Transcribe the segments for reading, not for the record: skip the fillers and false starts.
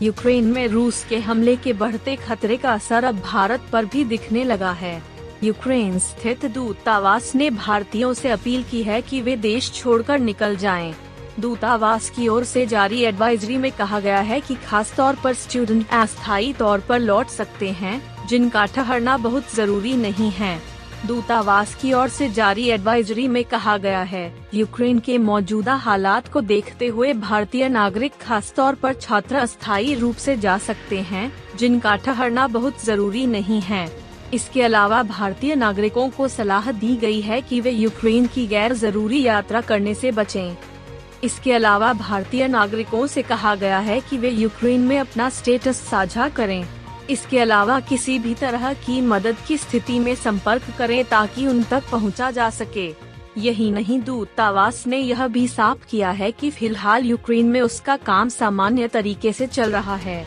Ukraine में रूस के हमले के बढ़ते खतरे का असर अब भारत पर भी दिखने लगा है। यूक्रेन स्थित दूतावास ने भारतीयों से अपील की है कि वे देश छोड़कर निकल जाएं। दूतावास की ओर से जारी एडवाइजरी में कहा गया है कि खास तौर पर स्टूडेंट अस्थायी तौर पर लौट सकते हैं, जिनका ठहरना बहुत जरूरी नहीं है। दूतावास की ओर से जारी एडवाइजरी में कहा गया है, यूक्रेन के मौजूदा हालात को देखते हुए भारतीय नागरिक खास तौर पर छात्र अस्थायी रूप से जा सकते हैं, जिनका ठहरना बहुत जरूरी नहीं है। इसके अलावा भारतीय नागरिकों को सलाह दी गई है कि वे यूक्रेन की गैर जरूरी यात्रा करने से बचें। इसके अलावा भारतीय नागरिकों से कहा गया है कि वे यूक्रेन में अपना स्टेटस साझा करें। इसके अलावा किसी भी तरह की मदद की स्थिति में संपर्क करें ताकि उन तक पहुंचा जा सके। यही नहीं, दूतावास ने यह भी साफ किया है कि फिलहाल यूक्रेन में उसका काम सामान्य तरीके से चल रहा है।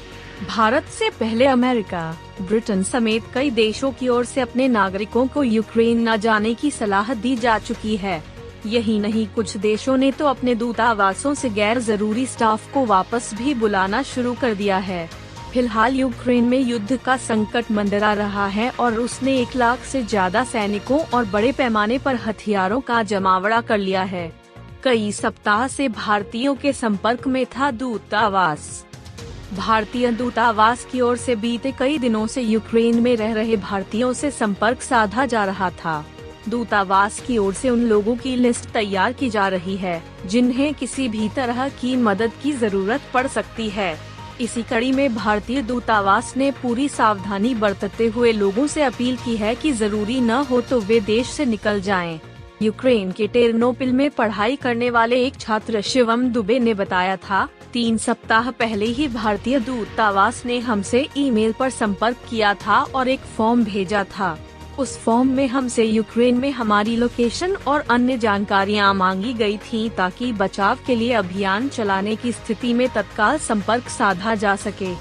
भारत से पहले अमेरिका, ब्रिटेन समेत कई देशों की ओर से अपने नागरिकों को यूक्रेन न जाने की सलाह दी जा चुकी है। यही नहीं, कुछ देशों ने तो अपने दूतावासों से गैर जरूरी स्टाफ को वापस भी बुलाना शुरू कर दिया है। फिलहाल यूक्रेन में युद्ध का संकट मंडरा रहा है और उसने 1 लाख से ज्यादा सैनिकों और बड़े पैमाने पर हथियारों का जमावड़ा कर लिया है। कई सप्ताह से भारतीयों के संपर्क में था दूतावास। भारतीय दूतावास की ओर से बीते कई दिनों से यूक्रेन में रह रहे भारतीयों से संपर्क साधा जा रहा था। दूतावास की ओर से उन लोगों की लिस्ट तैयार की जा रही है, जिन्हें किसी भी तरह की मदद की जरूरत पड़ सकती है। इसी कड़ी में भारतीय दूतावास ने पूरी सावधानी बरतते हुए लोगों से अपील की है कि जरूरी न हो तो वे देश से निकल जाएं। यूक्रेन के टेर्नोपिल में पढ़ाई करने वाले एक छात्र शिवम दुबे ने बताया था, 3 सप्ताह पहले ही भारतीय दूतावास ने हमसे ईमेल पर संपर्क किया था और एक फॉर्म भेजा था। उस फॉर्म में हमसे यूक्रेन में हमारी लोकेशन और अन्य जानकारियां मांगी गई थीं ताकि बचाव के लिए अभियान चलाने की स्थिति में तत्काल संपर्क साधा जा सके।